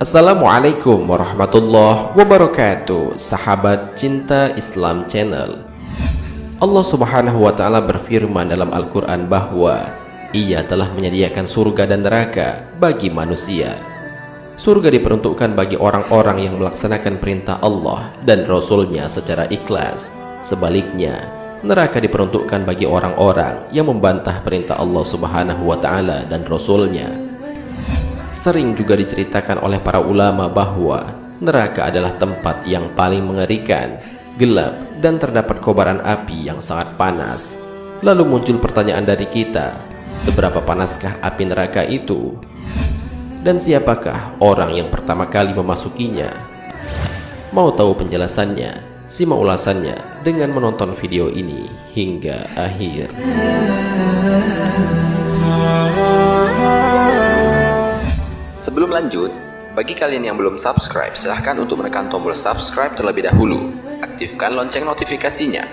Assalamualaikum warahmatullahi wabarakatuh, sahabat cinta Islam Channel. Allah Subhanahu wa Ta'ala berfirman dalam Al-Quran bahwa Ia telah menyediakan surga dan neraka bagi manusia. Surga diperuntukkan bagi orang-orang yang melaksanakan perintah Allah dan Rasul-Nya secara ikhlas. Sebaliknya, neraka diperuntukkan bagi orang-orang yang membantah perintah Allah Subhanahu wa Ta'ala dan Rasul-Nya. Sering juga diceritakan oleh para ulama bahwa neraka adalah tempat yang paling mengerikan, gelap, dan terdapat kobaran api yang sangat panas. Lalu muncul pertanyaan dari kita, seberapa panaskah api neraka itu? Dan siapakah orang yang pertama kali memasukinya? Mau tahu penjelasannya? Simak ulasannya dengan menonton video ini hingga akhir. Sebelum lanjut, bagi kalian yang belum subscribe, silahkan untuk menekan tombol subscribe terlebih dahulu. Aktifkan lonceng notifikasinya.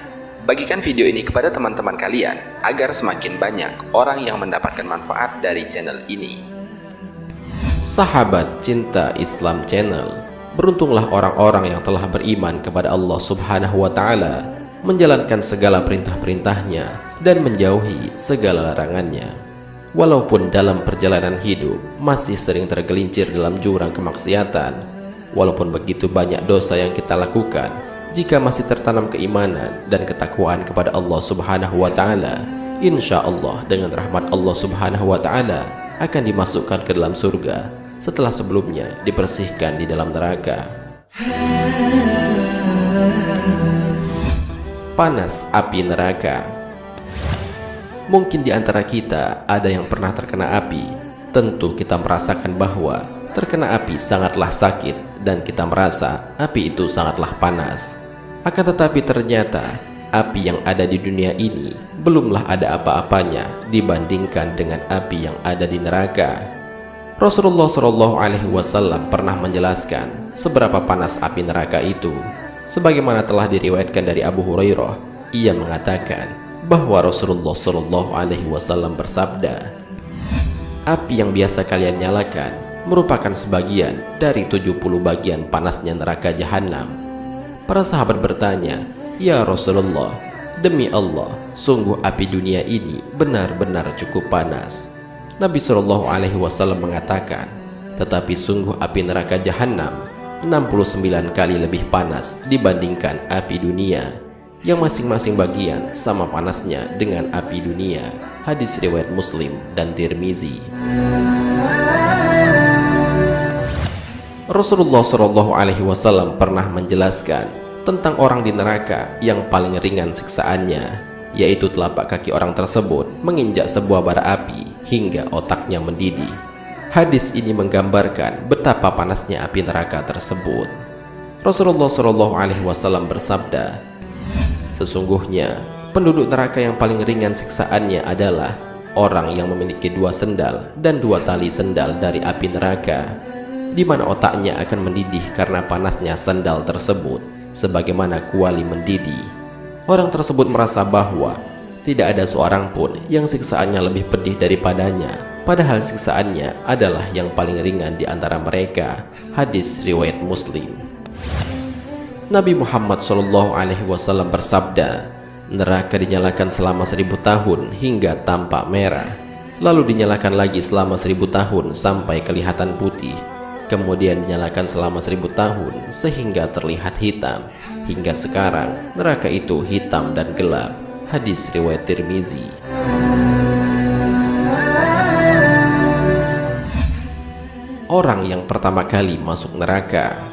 Bagikan video ini kepada teman-teman kalian, agar semakin banyak orang yang mendapatkan manfaat dari channel ini. Sahabat cinta Islam Channel, beruntunglah orang-orang yang telah beriman kepada Allah Subhanahu wa Ta'ala, menjalankan segala perintah-perintahnya, dan menjauhi segala larangannya. Walaupun dalam perjalanan hidup masih sering tergelincir dalam jurang kemaksiatan, walaupun begitu banyak dosa yang kita lakukan, jika masih tertanam keimanan dan ketakwaan kepada Allah Subhanahu wa Ta'ala, insya Allah dengan rahmat Allah Subhanahu wa Ta'ala akan dimasukkan ke dalam surga setelah sebelumnya dibersihkan di dalam neraka. Panas api neraka. Mungkin di antara kita ada yang pernah terkena api. Tentu kita merasakan bahwa terkena api sangatlah sakit dan kita merasa api itu sangatlah panas. Akan tetapi ternyata api yang ada di dunia ini belumlah ada apa-apanya dibandingkan dengan api yang ada di neraka. Rasulullah SAW pernah menjelaskan seberapa panas api neraka itu. Sebagaimana telah diriwayatkan dari Abu Hurairah, ia mengatakan bahwa Rasulullah SAW bersabda, api yang biasa kalian nyalakan merupakan sebagian dari 70 bagian panasnya neraka jahanam. Para sahabat bertanya, ya Rasulullah, demi Allah, sungguh api dunia ini benar-benar cukup panas. Nabi SAW mengatakan, tetapi sungguh api neraka jahanam 69 kali lebih panas dibandingkan api dunia, yang masing-masing bagian sama panasnya dengan api dunia. Hadis riwayat Muslim dan Tirmizi. Rasulullah SAW pernah menjelaskan tentang orang di neraka yang paling ringan siksaannya, yaitu telapak kaki orang tersebut menginjak sebuah bara api hingga otaknya mendidih. Hadis ini menggambarkan betapa panasnya api neraka tersebut. Rasulullah SAW bersabda, sesungguhnya penduduk neraka yang paling ringan siksaannya adalah orang yang memiliki 2 sendal dan 2 tali sendal dari api neraka, di mana otaknya akan mendidih karena panasnya sendal tersebut, sebagaimana kuali mendidih. Orang tersebut merasa bahwa tidak ada seorang pun yang siksaannya lebih pedih daripadanya, padahal siksaannya adalah yang paling ringan di antara mereka. Hadis riwayat Muslim. Nabi Muhammad SAW bersabda, neraka dinyalakan selama 1000 tahun hingga tampak merah, lalu dinyalakan lagi selama 1000 tahun sampai kelihatan putih, kemudian dinyalakan selama 1000 tahun sehingga terlihat hitam. Hingga sekarang neraka itu hitam dan gelap. Hadis riwayat Tirmizi. Orang yang pertama kali masuk neraka.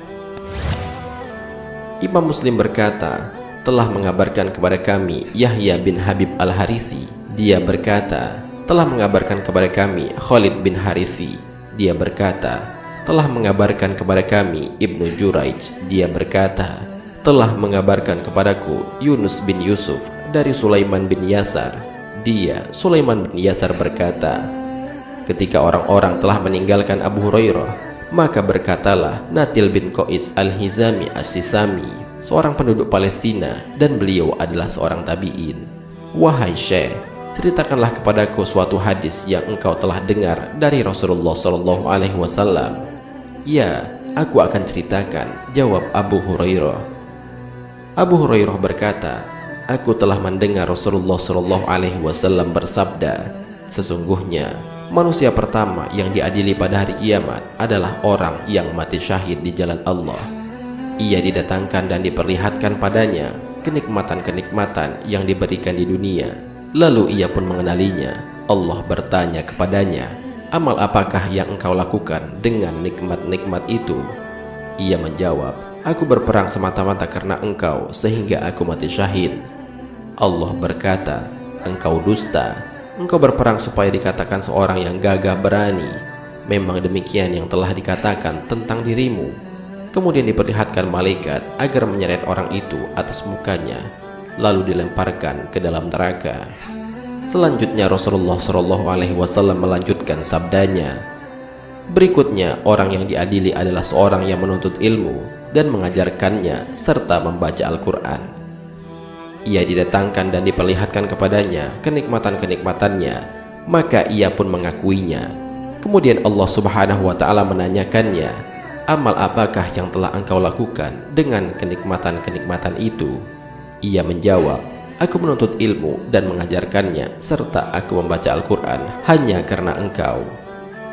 Imam Muslim berkata, telah mengabarkan kepada kami Yahya bin Habib al-Harisi. Dia berkata, telah mengabarkan kepada kami Khalid bin Harisi. Dia berkata, telah mengabarkan kepada kami Ibnu Juraij. Dia berkata, telah mengabarkan kepadaku Yunus bin Yusuf dari Sulaiman bin Yasar. Dia, Sulaiman bin Yasar, berkata, ketika orang-orang telah meninggalkan Abu Hurairah, maka berkatalah Natil bin Qais al-Hizami as-Sisami, seorang penduduk Palestina, dan beliau adalah seorang tabi'in, wahai Syekh, ceritakanlah kepadaku suatu hadis yang engkau telah dengar dari Rasulullah SAW. Ya, aku akan ceritakan, jawab Abu Hurairah. Abu Hurairah berkata, aku telah mendengar Rasulullah SAW bersabda, sesungguhnya manusia pertama yang diadili pada hari kiamat adalah orang yang mati syahid di jalan Allah. Ia didatangkan dan diperlihatkan padanya kenikmatan-kenikmatan yang diberikan di dunia. Lalu ia pun mengenalinya. Allah bertanya kepadanya, amal apakah yang engkau lakukan dengan nikmat-nikmat itu? Ia menjawab, aku berperang semata-mata karena engkau sehingga aku mati syahid. Allah berkata, engkau dusta. Engkau berperang supaya dikatakan seorang yang gagah berani. Memang demikian yang telah dikatakan tentang dirimu. Kemudian diperlihatkan malaikat agar menyeret orang itu atas mukanya, lalu dilemparkan ke dalam neraka. Selanjutnya Rasulullah SAW melanjutkan sabdanya, berikutnya orang yang diadili adalah seorang yang menuntut ilmu dan mengajarkannya serta membaca Al-Quran. Ia didatangkan dan diperlihatkan kepadanya kenikmatan-kenikmatannya, maka ia pun mengakuinya. Kemudian Allah Subhanahu wa Ta'ala menanyakannya, amal apakah yang telah engkau lakukan dengan kenikmatan-kenikmatan itu? Ia menjawab, aku menuntut ilmu dan mengajarkannya serta aku membaca Al-Quran hanya karena engkau.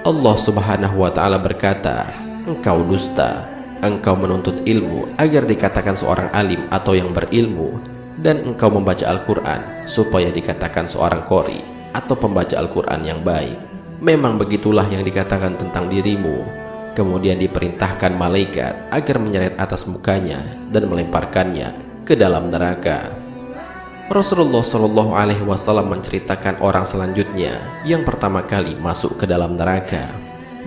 Allah Subhanahu wa Ta'ala berkata, engkau dusta. Engkau menuntut ilmu agar dikatakan seorang alim atau yang berilmu, dan engkau membaca Al-Quran supaya dikatakan seorang qori atau pembaca Al-Quran yang baik. Memang begitulah yang dikatakan tentang dirimu. Kemudian diperintahkan malaikat agar menyeret atas mukanya dan melemparkannya ke dalam neraka. Rasulullah SAW menceritakan orang selanjutnya yang pertama kali masuk ke dalam neraka.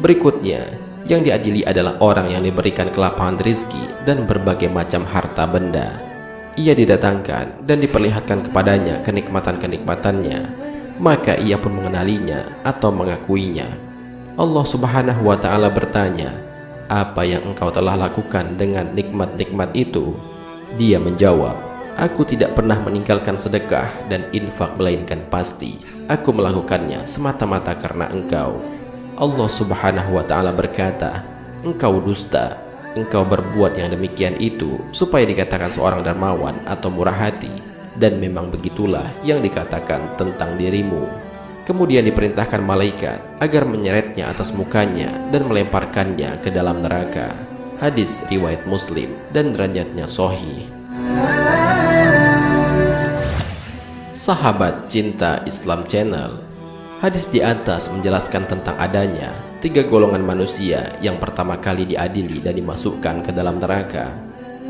Berikutnya, yang diadili adalah orang yang diberikan kelapangan rizki dan berbagai macam harta benda. Ia didatangkan dan diperlihatkan kepadanya kenikmatan-kenikmatannya, maka ia pun mengenalinya atau mengakuinya. Allah Subhanahu wa Ta'ala bertanya, apa yang engkau telah lakukan dengan nikmat-nikmat itu? Dia menjawab, aku tidak pernah meninggalkan sedekah dan infak, melainkan pasti aku melakukannya semata-mata karena engkau. Allah Subhanahu wa Ta'ala berkata, engkau dusta. Engkau berbuat yang demikian itu supaya dikatakan seorang dermawan atau murah hati, dan memang begitulah yang dikatakan tentang dirimu. Kemudian diperintahkan malaikat agar menyeretnya atas mukanya dan melemparkannya ke dalam neraka. Hadis riwayat Muslim dan derajatnya sahih. Sahabat Cinta Islam Channel, hadis di atas menjelaskan tentang adanya 3 golongan manusia yang pertama kali diadili dan dimasukkan ke dalam neraka.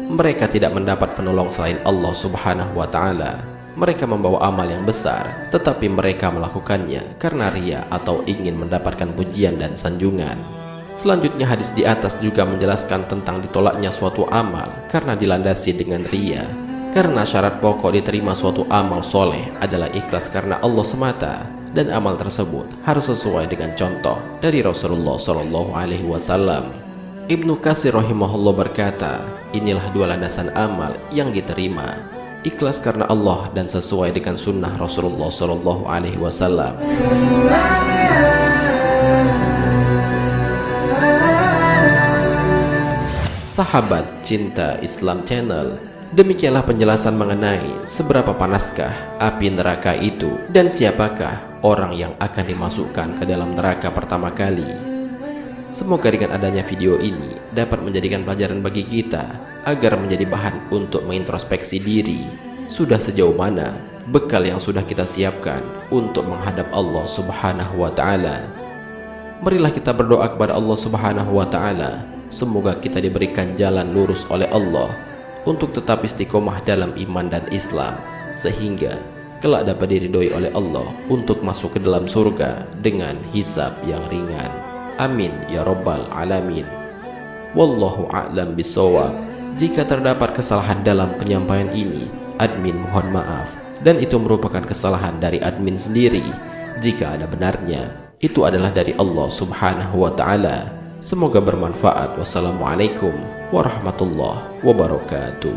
Mereka tidak mendapat penolong selain Allah Subhanahu wa Ta'ala. Mereka membawa amal yang besar, tetapi mereka melakukannya karena ria atau ingin mendapatkan pujian dan sanjungan. Selanjutnya hadis di atas juga menjelaskan tentang ditolaknya suatu amal karena dilandasi dengan ria. Karena syarat pokok diterima suatu amal soleh adalah ikhlas karena Allah semata, dan amal tersebut harus sesuai dengan contoh dari Rasulullah SAW. Ibnu Katsir rahimahullah berkata, inilah 2 landasan amal yang diterima, ikhlas karena Allah dan sesuai dengan sunnah Rasulullah SAW. Sahabat Cinta Islam Channel, demikianlah penjelasan mengenai seberapa panaskah api neraka itu dan siapakah orang yang akan dimasukkan ke dalam neraka pertama kali. Semoga dengan adanya video ini dapat menjadikan pelajaran bagi kita agar menjadi bahan untuk mengintrospeksi diri. Sudah sejauh mana bekal yang sudah kita siapkan untuk menghadap Allah Subhanahu wa Ta'ala. Marilah kita berdoa kepada Allah Subhanahu wa Ta'ala, semoga kita diberikan jalan lurus oleh Allah untuk tetap istiqomah dalam iman dan Islam, sehingga kelak dapat diridhoi oleh Allah untuk masuk ke dalam surga dengan hisab yang ringan. Amin ya rabbal alamin. Wallahu a'lam bishawab. Jika terdapat kesalahan dalam penyampaian ini, admin mohon maaf, dan itu merupakan kesalahan dari admin sendiri. Jika ada benarnya, itu adalah dari Allah Subhanahu wa Ta'ala. Semoga bermanfaat. Wassalamualaikum warahmatullahi wabarakatuh.